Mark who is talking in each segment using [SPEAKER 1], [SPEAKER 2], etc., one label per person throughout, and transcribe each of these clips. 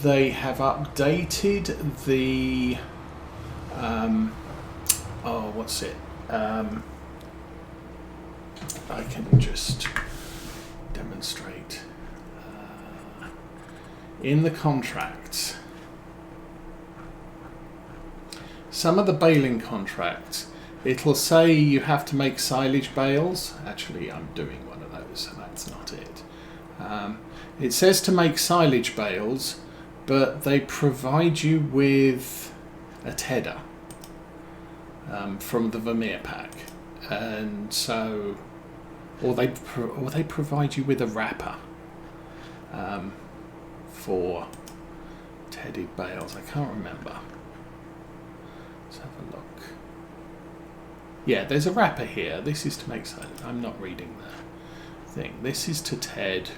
[SPEAKER 1] they have updated the what's it? I can just demonstrate in the contracts. Some of the baling contracts, it'll say you have to make silage bales. Actually, I'm doing one of those, so that's not it. It says to make silage bales, but they provide you with a tedder from the Vermeer pack, and so, or they provide you with a wrapper for tedded bales. I can't remember. Let's have a look. Yeah, there's a wrapper here. This is to make silage. I'm not reading the thing. This is to TED,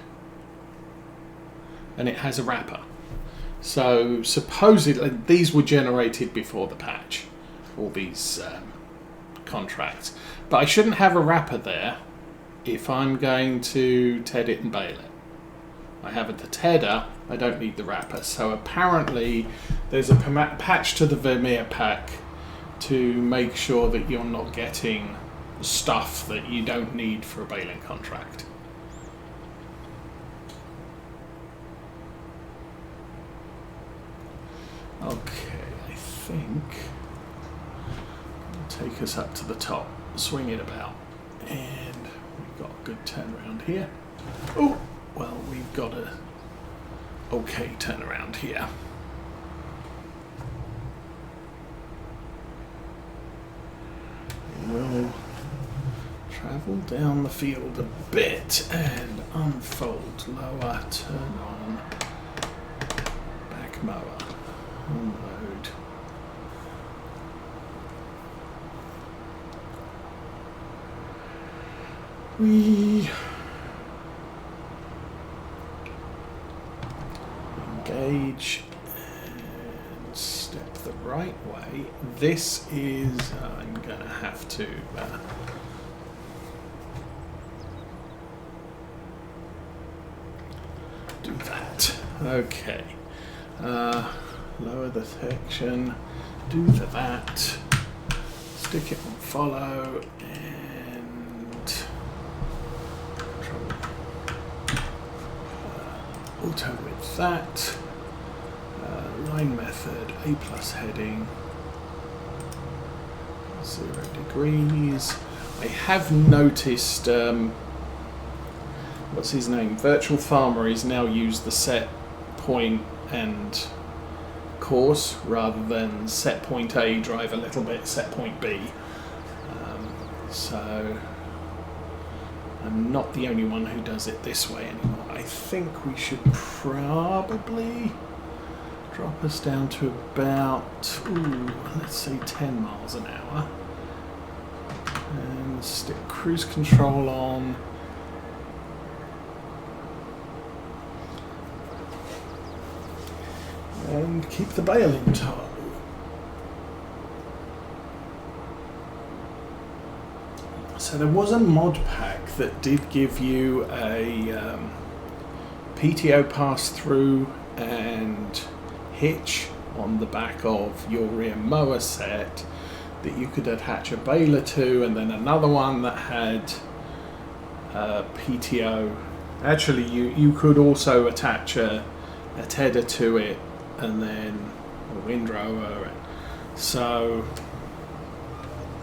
[SPEAKER 1] and it has a wrapper. So supposedly these were generated before the patch, all these contracts. But I shouldn't have a wrapper there if I'm going to TED it and bale it. I have the tedder, I don't need the wrapper. So apparently there's a patch to the Vermeer pack to make sure that you're not getting stuff that you don't need for a baling contract. Okay, I think I'll take us up to the top, swing it about, and we've got a good turnaround here. Oh, well, we've got a okay turnaround here. We'll travel down the field a bit and unfold, lower, turn on, back mower, unload. We engage and step the right way. This is, I'm going to have to do that. Okay. Lower the section, do that, stick it on follow, and control auto with that. Line method, A+ heading, 0 degrees. I have noticed, what's his name? Virtual Farmer is now used the set point and course rather than set point A, drive a little bit, set point B. So I'm not the only one who does it this way anymore. I think we should probably drop us down to about, let's say 10 miles an hour. And stick cruise control on. And keep the baling tow. So there was a mod pack that did give you a PTO pass-through and hitch on the back of your rear mower set that you could attach a baler to, and then another one that had PTO. Actually, you could also attach a tedder to it and then a windrower. So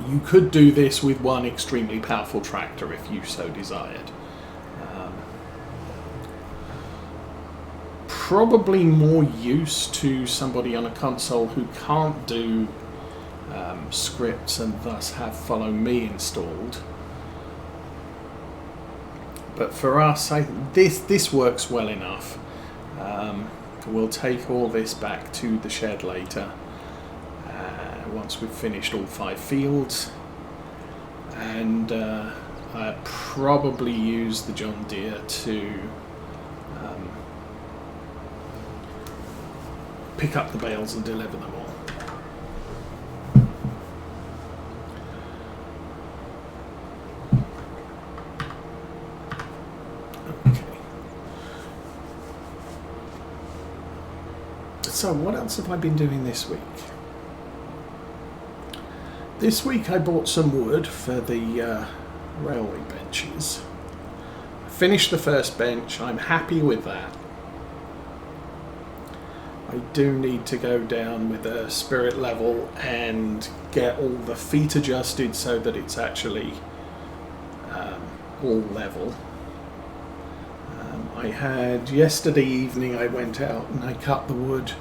[SPEAKER 1] you could do this with one extremely powerful tractor if you so desired. Probably more use to somebody on a console who can't do scripts and thus have Follow Me installed. But for us, this works well enough. We'll take all this back to the shed later once we've finished all 5 fields, and I probably use the John Deere to pick up the bales and deliver them all. So what else have I been doing this week? This week I bought some wood for the railway benches. I finished the first bench. I'm happy with that. I do need to go down with a spirit level and get all the feet adjusted so that it's actually all level. I had yesterday evening, I went out and I cut the wood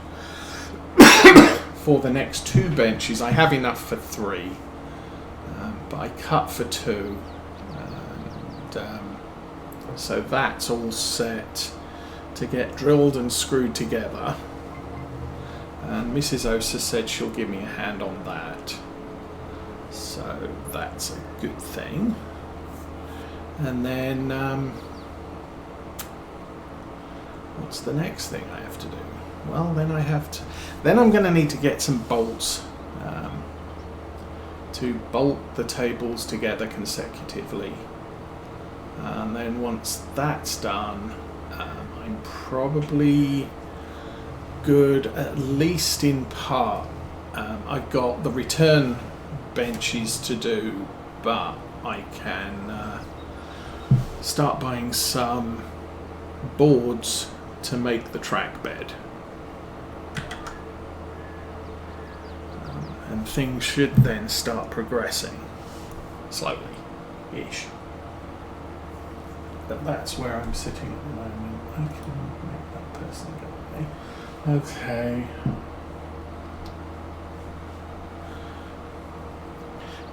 [SPEAKER 1] for the next 2 benches. I have enough for 3, but I cut for 2, and so that's all set to get drilled and screwed together. And Mrs. Osa said she'll give me a hand on that, so that's a good thing. And then what's the next thing I have to do? Well, then I'm going to need to get some bolts to bolt the tables together consecutively. And then once that's done, I'm probably good, at least in part. I've got the return benches to do, but I can start buying some boards to make the track bed. And things should then start progressing slowly-ish. But that's where I'm sitting at the moment. I can make that person go away. Okay.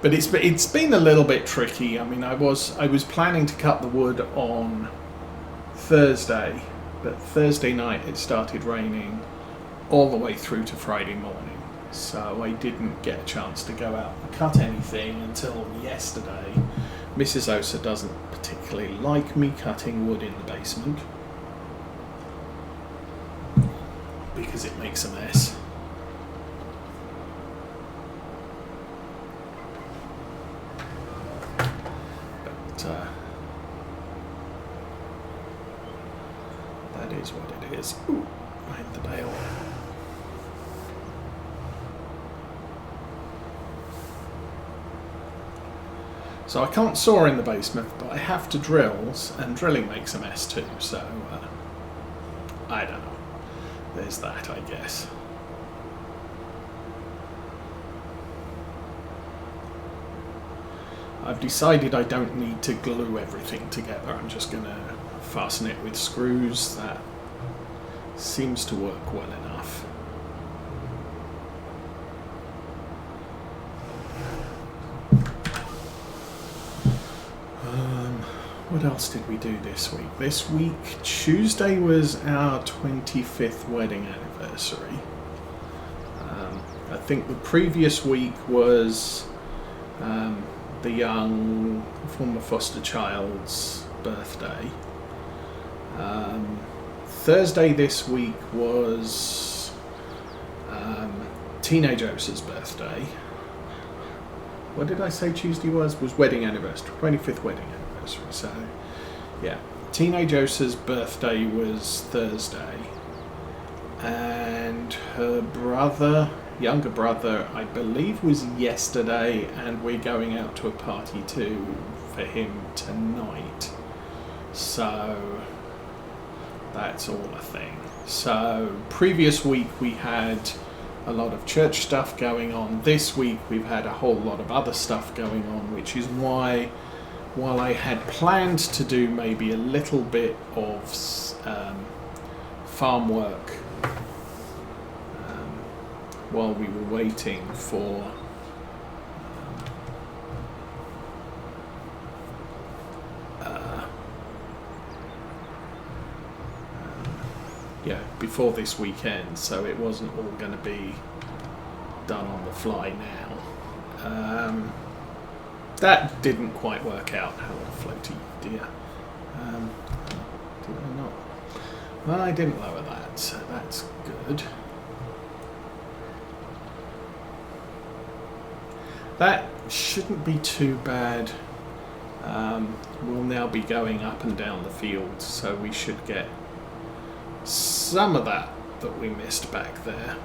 [SPEAKER 1] But it's been a little bit tricky. I mean, I was planning to cut the wood on Thursday, but Thursday night it started raining all the way through to Friday morning. So I didn't get a chance to go out and cut anything until yesterday. Mrs. Osa doesn't particularly like me cutting wood in the basement because it makes a mess. But that is what it is. Ooh, I hit the bale. So I can't saw in the basement, but I have to drill, and drilling makes a mess too, so I don't know. There's that, I guess. I've decided I don't need to glue everything together. I'm just going to fasten it with screws. That seems to work well enough. What else did we do this week? This week, Tuesday was our 25th wedding anniversary. I think the previous week was the young former foster child's birthday. Thursday this week was teenage Osa's birthday. What did I say Tuesday was? Was wedding anniversary, 25th wedding anniversary. So, yeah, teenage Osa's birthday was Thursday, and her brother, younger brother, I believe was yesterday, and we're going out to a party too for him tonight. So that's all a thing. So previous week we had a lot of church stuff going on. This week we've had a whole lot of other stuff going on, which is why, while I had planned to do maybe a little bit of farm work while we were waiting for before this weekend, so it wasn't all going to be done on the fly now. That didn't quite work out. Hello, floaty dear. Did I not? Well, I didn't lower that, so that's good. That shouldn't be too bad. We'll now be going up and down the field, so we should get some of that out that we missed back there.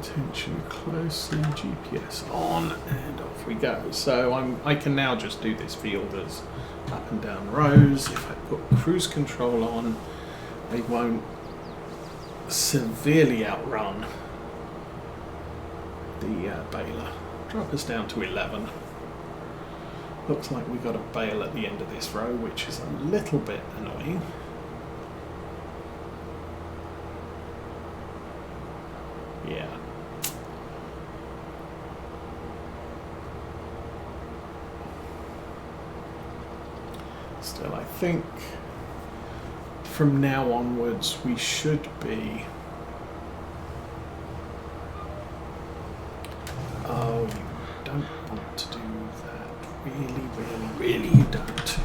[SPEAKER 1] Attention closely, GPS on, and off we go. So I can now just do this field as up and down rows. If I put cruise control on, they won't severely outrun the baler. Drop us down to 11. Looks like we got a bale at the end of this row, which is a little bit annoying. Yeah. Still, I think from now onwards we should be... Oh, you don't want to do that. Really you don't.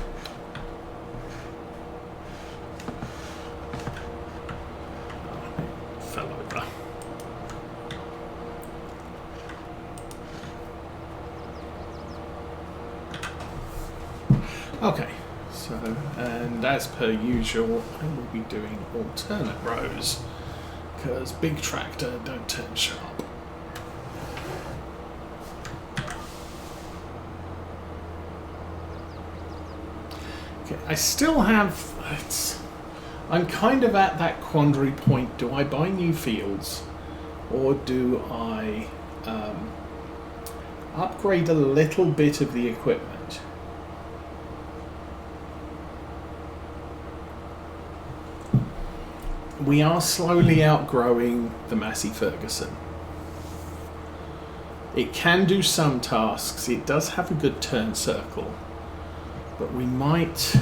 [SPEAKER 1] Oh, it fell over. Okay. So, and as per usual, I will be doing alternate rows because big tractor don't turn sharp. Okay, I still have, I'm kind of at that quandary point. Do I buy new fields or do I upgrade a little bit of the equipment? We are slowly outgrowing the Massey Ferguson. It can do some tasks, it does have a good turn circle, but we might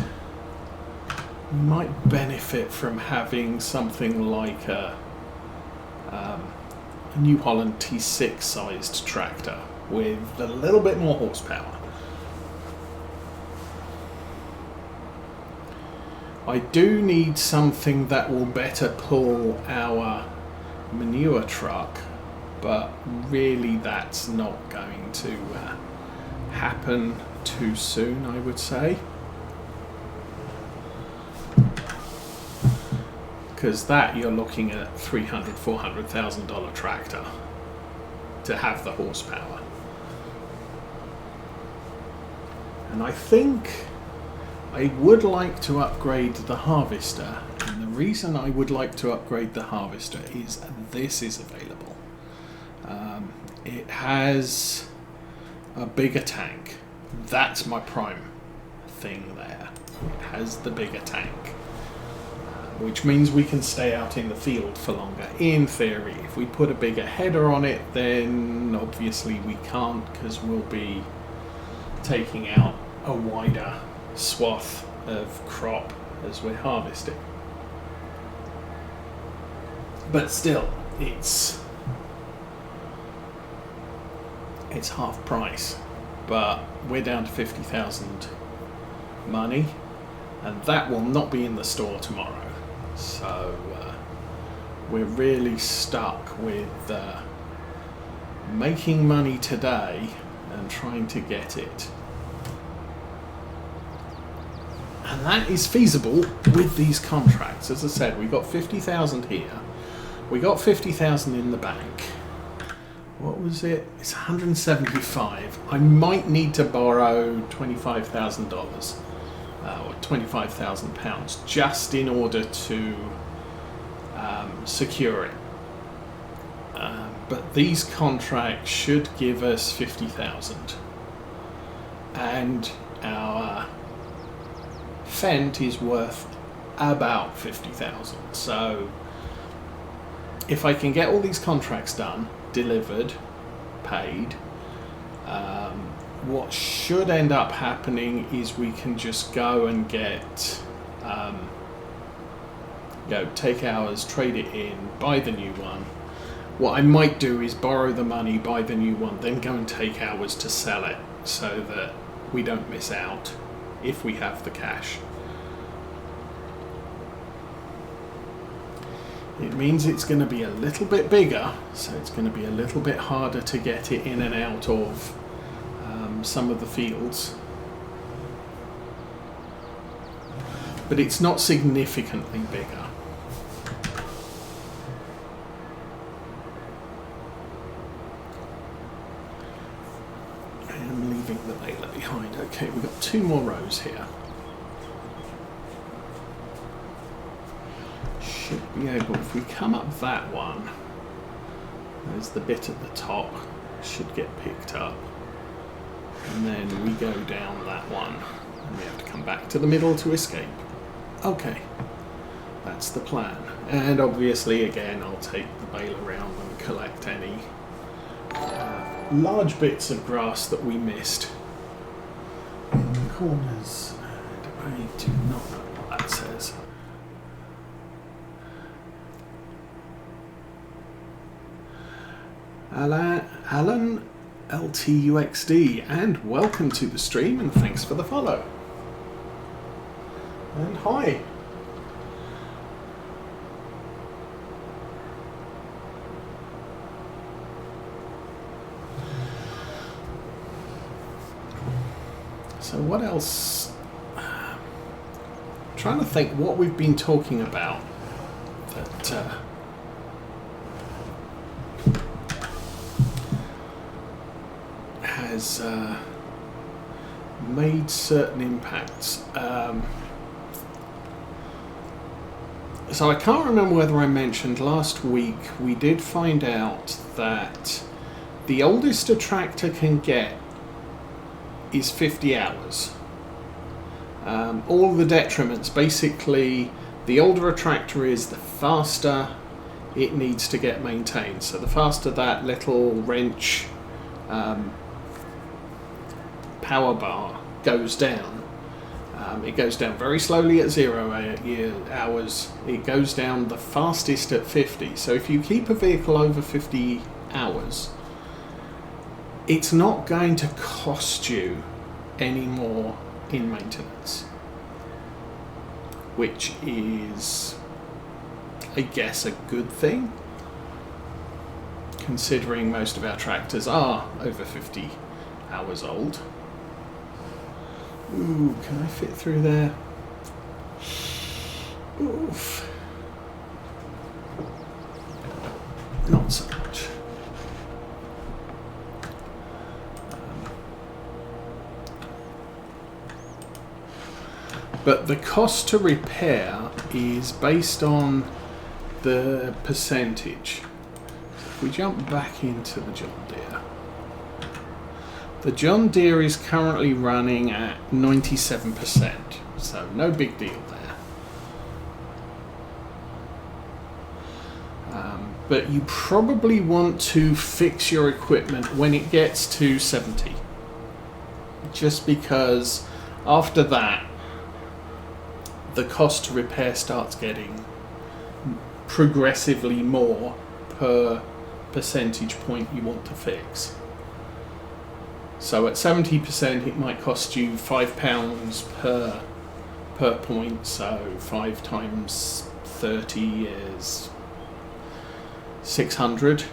[SPEAKER 1] benefit from having something like a New Holland T6 sized tractor with a little bit more horsepower. I do need something that will better pull our manure truck, but really that's not going to happen too soon, I would say. Because that you're looking at $300,000, $400,000 tractor to have the horsepower. And I think I would like to upgrade the harvester, and the reason I would like to upgrade the harvester is this is available. It has a bigger tank. That's my prime thing there. It has the bigger tank, which means we can stay out in the field for longer. In theory, if we put a bigger header on it, then obviously we can't, because we'll be taking out a wider swath of crop as we're harvesting. But still, it's half price, but we're down to 50,000 money, and that will not be in the store tomorrow. So we're really stuck with making money today and trying to get it. And that is feasible with these contracts. As I said, we got 50,000 here. We got 50,000 in the bank. What was it? It's 175. I might need to borrow $25,000 or £25,000 just in order to secure it. But these contracts should give us 50,000, and our Fendt is worth about 50,000. So if I can get all these contracts done, delivered, paid, what should end up happening is we can just go and get take ours, trade it in, buy the new one. What I might do is borrow the money, buy the new one, then go and take ours to sell it, so that we don't miss out if we have the cash. It means it's going to be a little bit bigger, so it's going to be a little bit harder to get it in and out of some of the fields. But it's not significantly bigger. I am leaving the baler behind. Okay, we've got 2 more rows here. Should be able, if we come up that one, there's the bit at the top, should get picked up. And then we go down that one, and we have to come back to the middle to escape. Okay, that's the plan. And obviously, again, I'll take the bale around and collect any large bits of grass that we missed. In the corners, and I do not know what that says. Alan LTUXD, and welcome to the stream, and thanks for the follow. And hi. So what else? Trying to think what we've been talking about that has made certain impacts. So I can't remember whether I mentioned last week, we did find out that the oldest a tractor can get is 50 hours. All the detriments, basically, the older a tractor is, the faster it needs to get maintained. So the faster that little wrench power bar goes down, it goes down very slowly at 0 hours. It goes down the fastest at 50. So if you keep a vehicle over 50 hours, it's not going to cost you any more in maintenance, which is, I guess, a good thing, considering most of our tractors are over 50 hours old. Ooh, can I fit through there? Oof. Not so much. But the cost to repair is based on the percentage. If we jump back into the John Deere, the John Deere is currently running at 97%, so no big deal there. But you probably want to fix your equipment when it gets to 70, just because after that the cost to repair starts getting progressively more per percentage point you want to fix. So at 70% it might cost you £5 per point, so 5 times 30 is 600.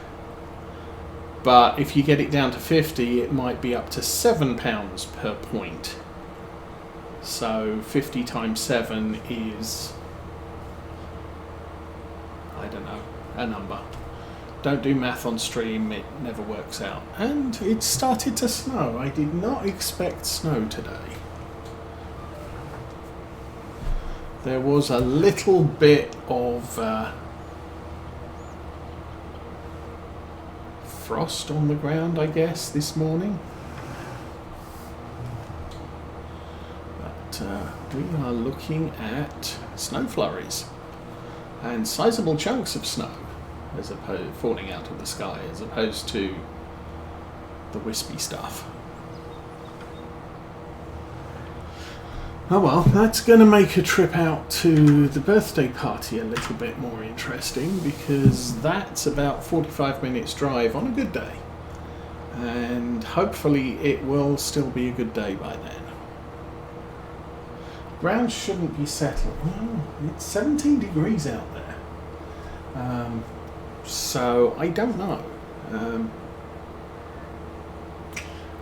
[SPEAKER 1] But if you get it down to 50, it might be up to £7 per point. So 50 times 7 is, I don't know, a number. Don't do math on stream, it never works out. And it started to snow. I did not expect snow today. There was a little bit of frost on the ground, I guess, this morning. But we are looking at snow flurries and sizable chunks of snow, as opposed falling out of the sky, as opposed to the wispy stuff. Oh well, that's going to make a trip out to the birthday party a little bit more interesting, because that's about 45 minutes drive on a good day, and hopefully it will still be a good day by then. ground shouldn't be settling. Oh, it's 17 degrees out there. So I don't know.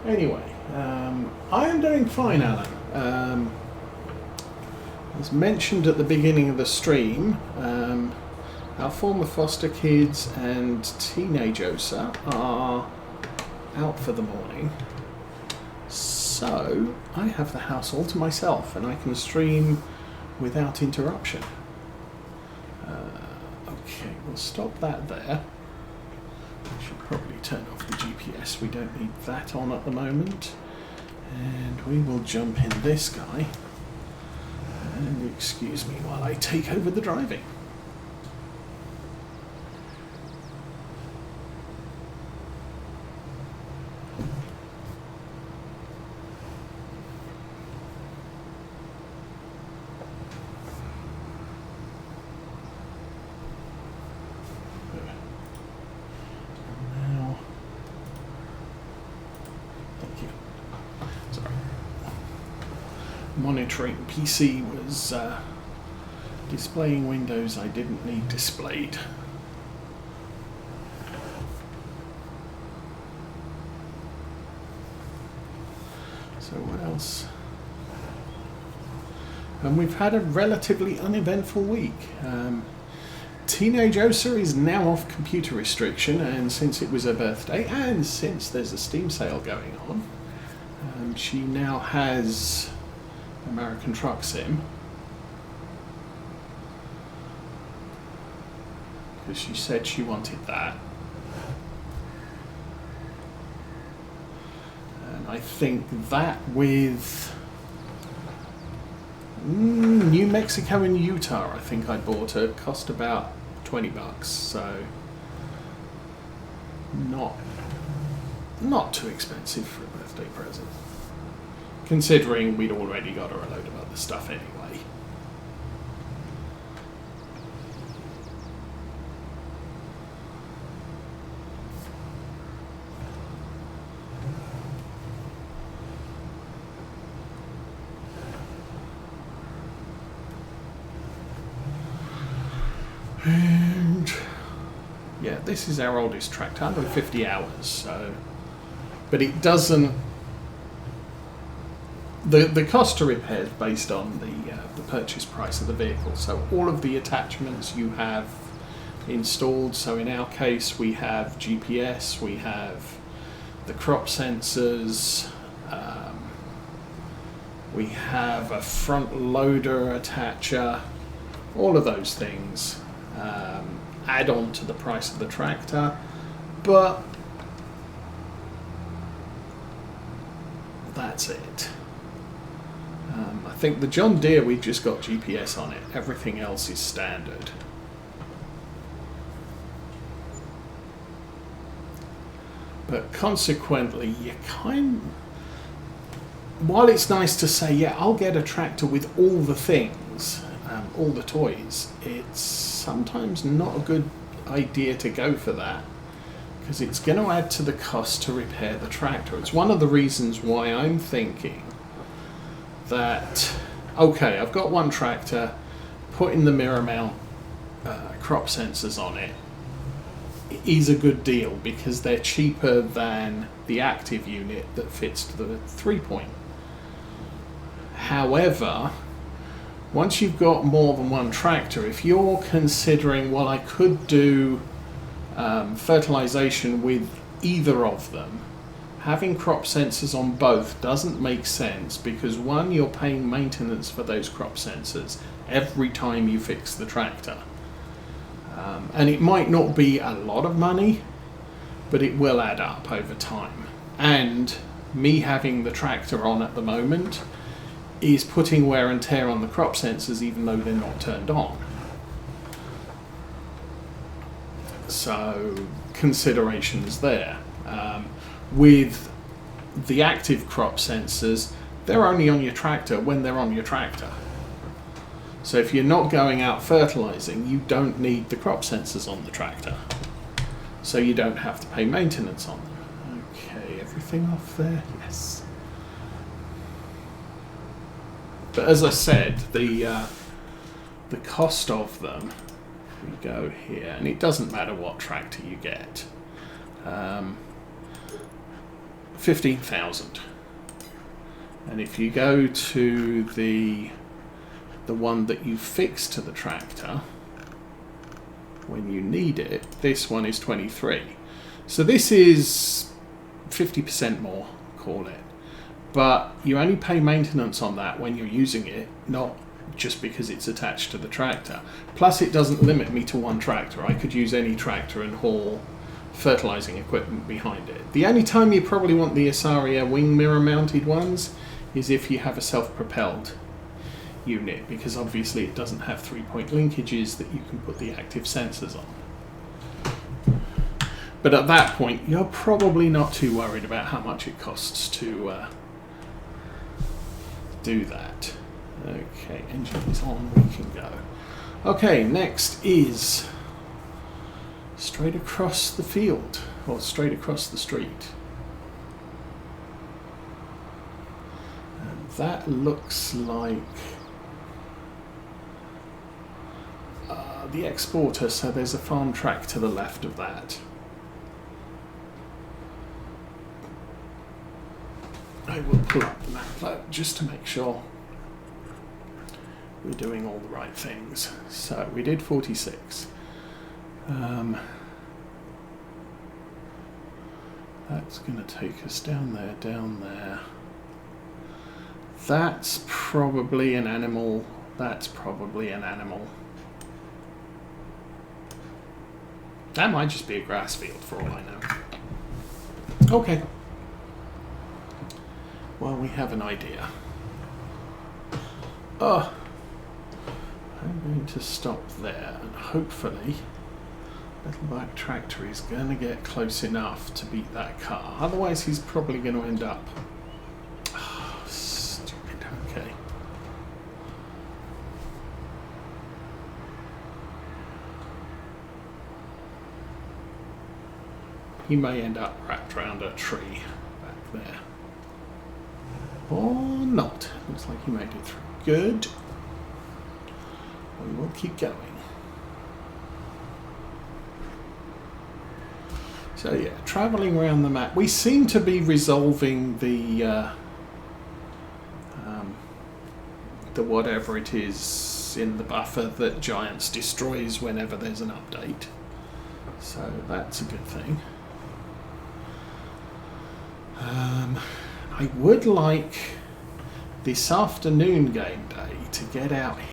[SPEAKER 1] Anyway, I am doing fine, Alan. As mentioned at the beginning of the stream, our former foster kids and teenage Osa are out for the morning. So I have the house all to myself and I can stream without interruption. Okay, we'll stop that there. I should probably turn off the GPS. We don't need that on at the moment. And we will jump in this guy. And excuse me while I take over the driving. Monitoring PC was displaying windows I didn't need displayed. So what else? And we've had a relatively uneventful week. Teenage Osa is now off computer restriction, and since it was her birthday and since there's a Steam sale going on, she now has American Truck Sim, because she said she wanted that, and I think that with New Mexico and Utah, I think I bought her, cost about $20, so not too expensive for a birthday present, considering we'd already got her a load of other stuff anyway. And yeah, this is our oldest tractor, 150 hours, so, but it doesn't. The cost to repair is based on the purchase price of the vehicle. So all of the attachments you have installed. So in our case, we have GPS, we have the crop sensors, we have a front loader attacher. All of those things add on to the price of the tractor, but that's it. I think the John Deere, we just got GPS on it. Everything else is standard. But consequently, while it's nice to say, yeah, I'll get a tractor with all the things, all the toys, it's sometimes not a good idea to go for that, because it's going to add to the cost to repair the tractor. It's one of the reasons why I'm thinking that, okay, I've got one tractor, putting the mirror mount crop sensors on it is a good deal because they're cheaper than the active unit that fits to the 3-point. However, once you've got more than one tractor, if you're considering, well, I could do fertilization with either of them, having crop sensors on both doesn't make sense because, one, you're paying maintenance for those crop sensors every time you fix the tractor. And it might not be a lot of money, but it will add up over time. And me having the tractor on at the moment is putting wear and tear on the crop sensors even though they're not turned on. So considerations there. With the active crop sensors, they're only on your tractor when they're on your tractor. So if you're not going out fertilizing, you don't need the crop sensors on the tractor. So you don't have to pay maintenance on them. Okay, everything off there? Yes. But as I said, the cost of them, we go here, and it doesn't matter what tractor you get, 15,000. And if you go to the one that you fix to the tractor when you need it, this one is 23. So this is 50% more, call it. But you only pay maintenance on that when you're using it, not just because it's attached to the tractor. Plus it doesn't limit me to one tractor. I could use any tractor and haul fertilizing equipment behind it. The only time you probably want the Asaria wing mirror mounted ones is if you have a self-propelled unit, because obviously it doesn't have 3-point linkages that you can put the active sensors on. But at that point you're probably not too worried about how much it costs to do that. Okay, engine is on, we can go. Okay, next is straight across the field, or straight across the street. And that looks like the exporter, so there's a farm track to the left of that. I will pull up the map just to make sure we're doing all the right things. So we did 46. That's going to take us down there, down there. That's probably an animal. That's probably an animal. That might just be a grass field for all I know. Okay. Well, we have an idea. I'm going to stop there, and hopefully little black tractor is going to get close enough to beat that car. Otherwise he's probably going to end up... Oh, stupid. Okay. He may end up wrapped around a tree back there. Or not. Looks like he made it through. Good. We will keep going. So yeah, travelling around the map. We seem to be resolving the whatever it is in the buffer that Giants destroys whenever there's an update. So that's a good thing. I would like this afternoon game day to get out